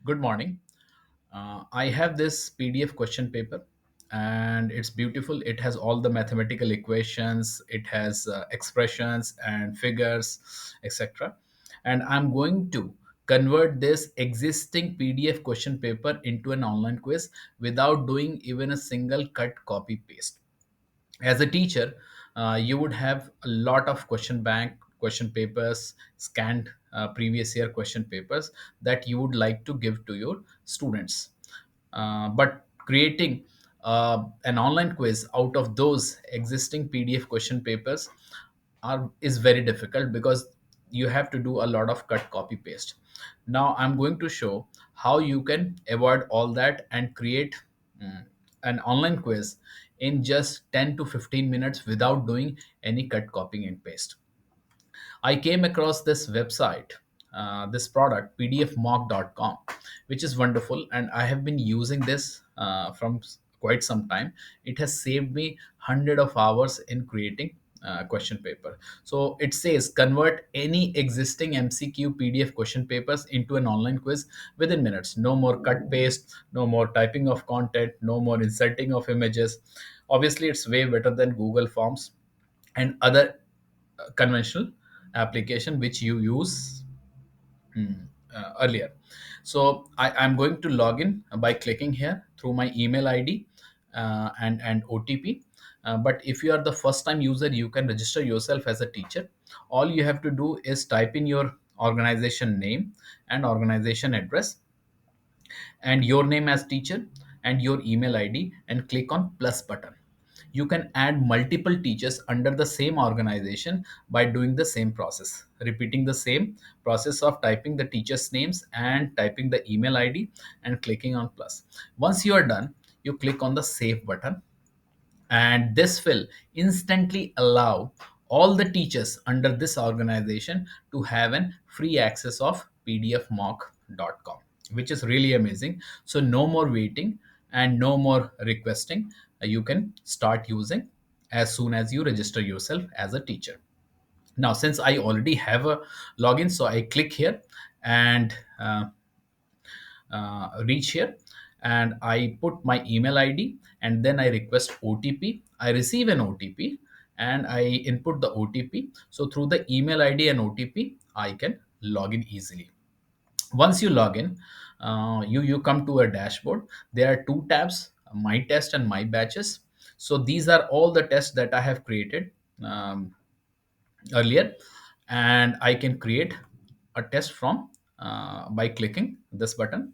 Good morning. I have this PDF question paper and it's beautiful. It has all the mathematical equations, it has expressions and figures, etc. And I'm going to convert this existing PDF question paper into an online quiz without doing even a single cut copy paste. As a teacher, you would have a lot of question bank question papers, scanned previous year question papers that you would like to give to your students, but creating an online quiz out of those existing PDF question papers is very difficult because you have to do a lot of cut copy paste. Now I'm going to show how you can avoid all that and create an online quiz in just 10 to 15 minutes without doing any cut copying and paste. I came across this website, this product, pdfmock.com, which is wonderful. And I have been using this from quite some time. It has saved me hundred of hours in creating question paper. So it says convert any existing MCQ PDF question papers into an online quiz within minutes. No more cut paste, no more typing of content, no more inserting of images. Obviously, it's way better than Google Forms and other conventional application which you use earlier. So I'm going to log in by clicking here through my email ID and OTP. But if you are the first time user, you can register yourself as a teacher. All you have to do is type in your organization name and organization address and your name as teacher and your email id and click on plus button. You can add multiple teachers under the same organization by doing the same process, repeating the same process of typing the teachers names and typing the email id and clicking on plus. Once you are done, you click on the save button, and this will instantly allow all the teachers under this organization to have an free access of pdfmock.com, which is really amazing. So no more waiting and no more requesting. You can start using as soon as you register yourself as a teacher. Now since I already have a login, so I click here and reach here, and I put my email id and then I request OTP. I receive an OTP and I input the OTP. So through the email id and OTP I can log in easily. Once you log in, you come to a dashboard. There are two tabs, my test and my batches. So these are all the tests that I have created earlier, and I can create a test from by clicking this button.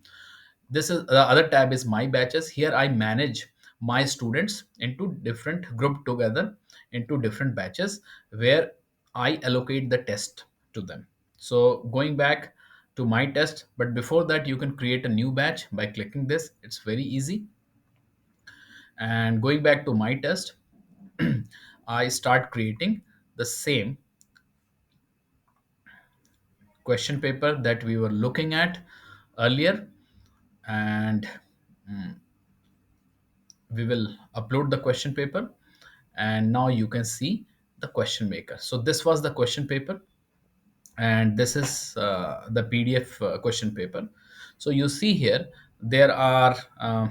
This is the other tab is my batches. Here I manage my students into different group together into different batches where I allocate the test to them. So going back to my test, but before that you can create a new batch by clicking this. It's very easy. And going back to my test, I start creating the same question paper that we were looking at earlier, and we will upload the question paper, and now you can see the question maker. So this was the question paper, and this is the PDF question paper. So you see here there are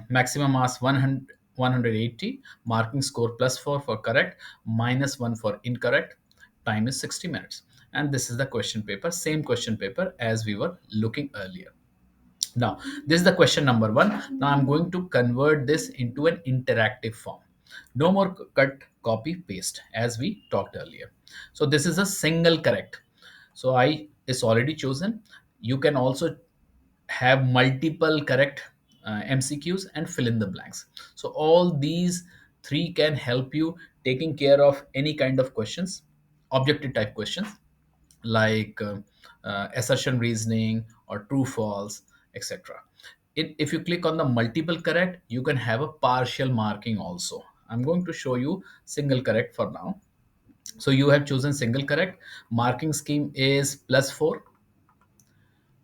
maximum marks 100, 180, marking score +4 for correct, -1 for incorrect, time is 60 minutes. And this is the question paper, same question paper as we were looking earlier. Now, this is the question number one. Now, I'm going to convert this into an interactive form. No more cut, copy, paste as we talked earlier. So, this is a single correct. So, I is already chosen. You can also have multiple correct MCQs and fill in the blanks. So, all these three can help you taking care of any kind of questions, objective type questions like assertion reasoning or true false, etc. If you click on the multiple correct, you can have a partial marking also. I'm going to show you single correct for now. So you have chosen single correct. Marking scheme is +4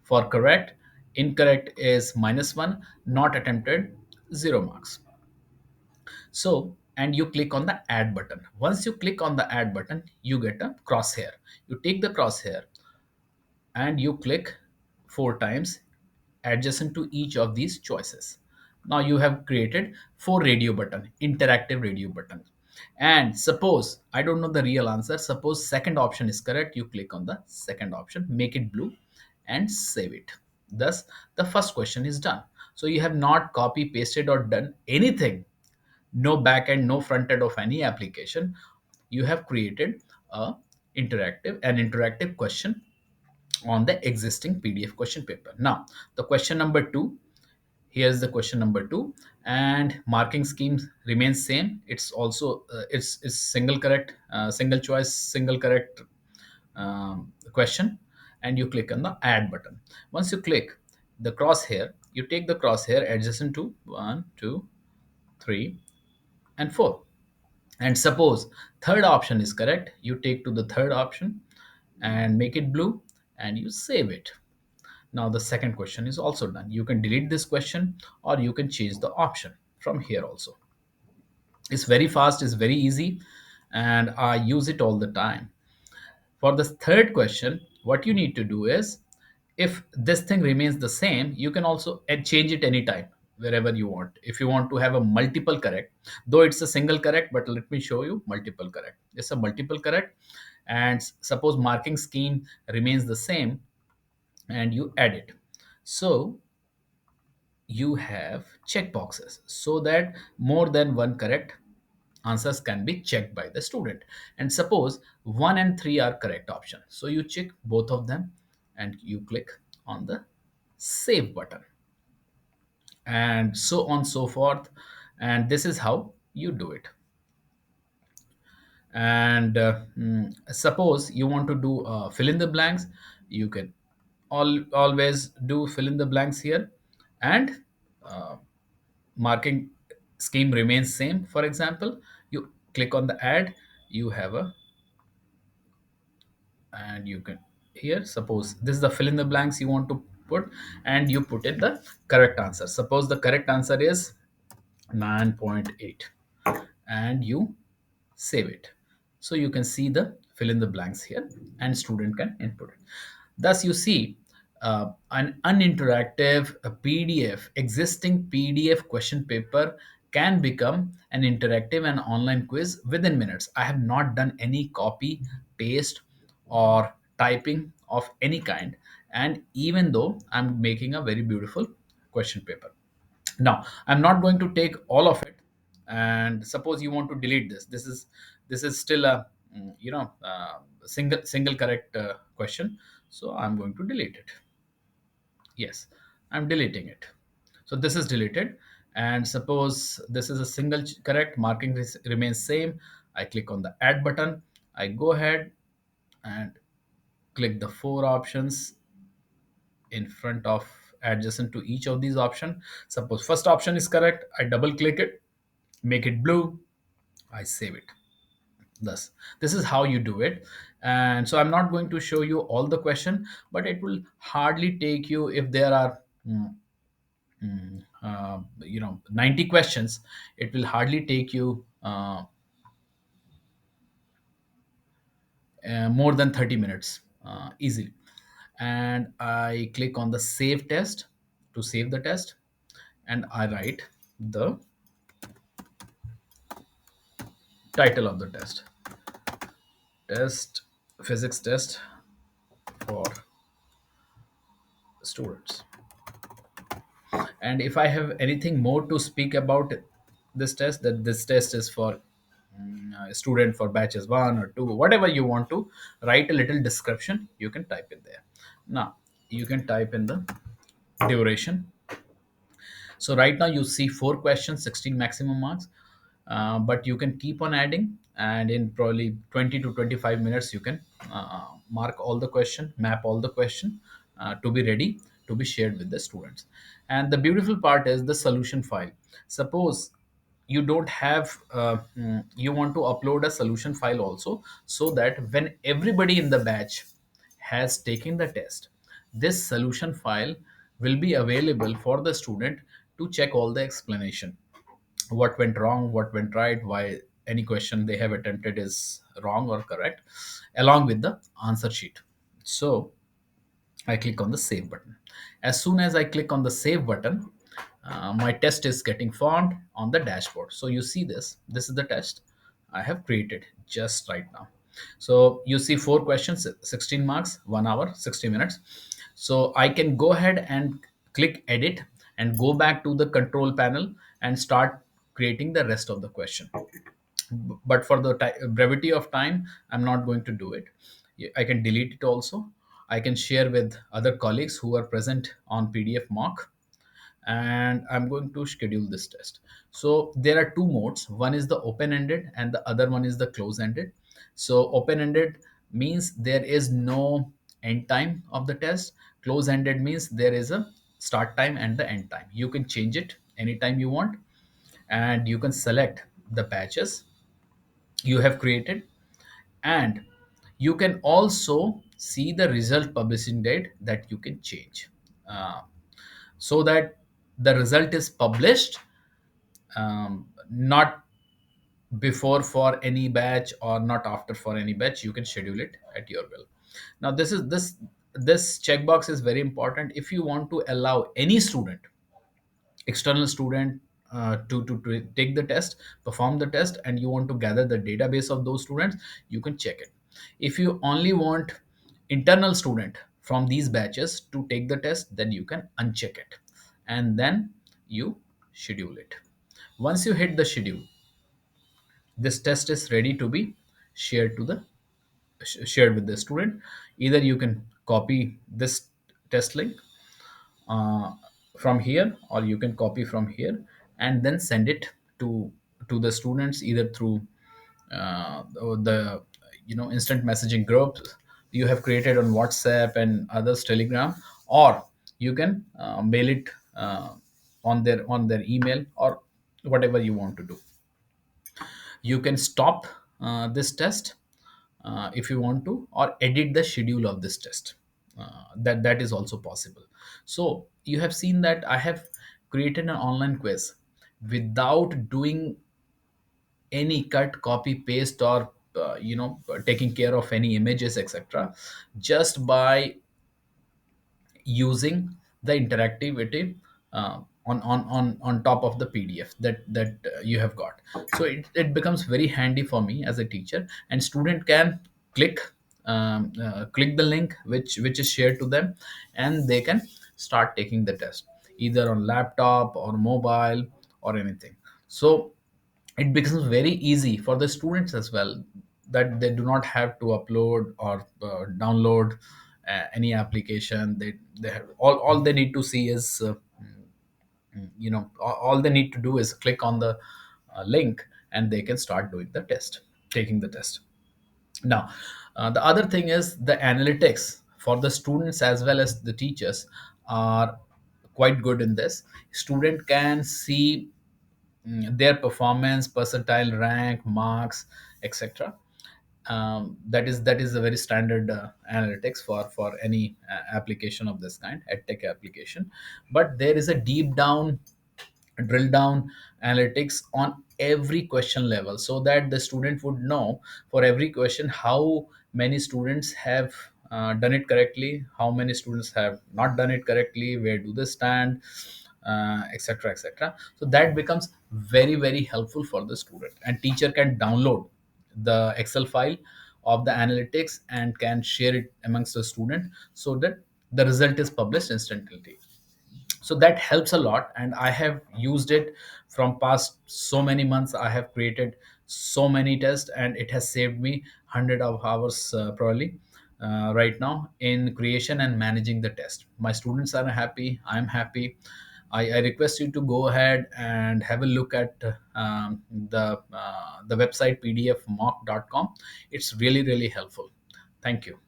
for correct. Incorrect is -1. Not attempted, 0 marks. So, and you click on the add button. Once you click on the add button, you get a crosshair. You take the crosshair and you click 4 times. adjacent to each of these choices. Now you have created four radio button, interactive radio button. And suppose I don't know the real answer, suppose second option is correct, you click on the second option, make it blue and save it. Thus the first question is done. So you have not copy pasted or done anything, no back end, no front end of any application. You have created a interactive question on the existing PDF question paper. Now the question number 2, here's the question number 2, and marking scheme remains same. It's also it's single correct, single choice, single correct question. And you click on the add button. Once you click the crosshair, you take the crosshair adjacent to 1, 2, 3 and 4. And suppose third option is correct, you take to the third option and make it blue and you save it. Now the second question is also done. You can delete this question or you can change the option from here also. It's very fast, it's very easy, and I use it all the time. For the third question, what you need to do is, if this thing remains the same, you can also change it anytime wherever you want. If you want to have a multiple correct, though it's a single correct, but let me show you multiple correct. It's a multiple correct, and suppose marking scheme remains the same, and you add it. So you have check boxes so that more than one correct answers can be checked by the student. And suppose 1 and 3 are correct option, so you check both of them and you click on the save button, and so on so forth. And this is how you do it. And suppose you want to do fill in the blanks, you can always do fill in the blanks here. And uh, marking scheme remains same. For example, you click on the add, you have a, and you can, here suppose this is the fill in the blanks you want to put, and you put in the correct answer. Suppose the correct answer is 9.8, and you save it. So you can see the fill in the blanks here and student can input it. Thus you see an uninteractive PDF, existing PDF question paper can become an interactive and online quiz within minutes. I have not done any copy, paste, or typing of any kind. And even though I'm making a very beautiful question paper. Now I'm not going to take all of it. And suppose you want to delete this is still a single correct question, so I'm going to delete it. Yes, I'm deleting it. So this is deleted. And suppose this is a single correct, marking remains same. I click on the add button, I go ahead and click the four options in front of adjacent to each of these options. Suppose first option is correct, I double click it, make it blue, I save it. Thus this is how you do it. And so I'm not going to show you all the question, but it will hardly take you, if there are 90 questions, it will hardly take you more than 30 minutes easily. And I click on the save test to save the test, and I write the title of the test: test, physics test for students. And if I have anything more to speak about this test, that this test is for a student for batches 1 or 2, whatever you want to write a little description, you can type it there. Now you can type in the duration. So right now you see 4 questions, 16 maximum marks, but you can keep on adding, and in probably 20 to 25 minutes you can mark all the question, map all the question to be ready to be shared with the students. And the beautiful part is the solution file. Suppose you don't have you want to upload a solution file also, so that when everybody in the batch has taken the test, this solution file will be available for the student to check all the explanation, what went wrong, what went right, why any question they have attempted is wrong or correct, along with the answer sheet. So I click on the save button. As soon as I click on the save button, my test is getting formed on the dashboard. So you see this is the test I have created just right now. So you see four questions, 16 marks, 1 hour, 60 minutes. So I can go ahead and click edit and go back to the control panel and start creating the rest of the question. But for the brevity of time, I'm not going to do it. I can delete it also. I can share with other colleagues who are present on PDF mock, and I'm going to schedule this test. So there are two modes. One is the open ended and the other one is the close ended. So open ended means there is no end time of the test. Close ended means there is a start time and the end time. You can change it anytime you want, and you can select the batches you have created, and you can also see the result publishing date that you can change, uh, so that the result is published, not before for any batch or not after for any batch. You can schedule it at your will. Now this checkbox is very important. If you want to allow any student, external student, to take the test, perform the test, and you want to gather the database of those students, you can check it. If you only want internal student from these batches to take the test, then you can uncheck it, and then you schedule it. Once you hit the schedule, this test is ready to be shared to the shared with the student. Either you can copy this test link uh, from here, or you can copy from here and then send it to the students, either through the instant messaging groups you have created on WhatsApp and others, Telegram, or you can mail it on their email, or whatever you want to do. You can stop this test if you want to, or edit the schedule of this test. That is also possible. So you have seen that I have created an online quiz without doing any cut, copy, paste, or taking care of any images, etc., just by using the interactivity on top of the PDF that you have got. So it becomes very handy for me as a teacher, and student can click click the link which is shared to them, and they can start taking the test either on laptop or mobile or anything. So it becomes very easy for the students as well, that they do not have to upload or download any application. They have all they need to see is all they need to do is click on the link, and they can start doing the test, taking the test. Now, the other thing is the analytics for the students as well as the teachers are quite good in this. Student can see their performance, percentile, rank, marks, etc. That is a very standard analytics for any application of this kind, edtech application. But there is a deep down, drill down analytics on every question level, so that the student would know for every question how many students have done it correctly, how many students have not done it correctly, where do they stand, etc., etc. So that becomes very very helpful for the student, and teacher can download the Excel file of the analytics and can share it amongst the student, so that the result is published instantly. So that helps a lot, and I have used it from past so many months. I have created so many tests, and it has saved me hundred of hours probably right now in creation and managing the test. My students are happy, I'm happy. I request you to go ahead and have a look at the website pdfmock.com. It's really really helpful. Thank you.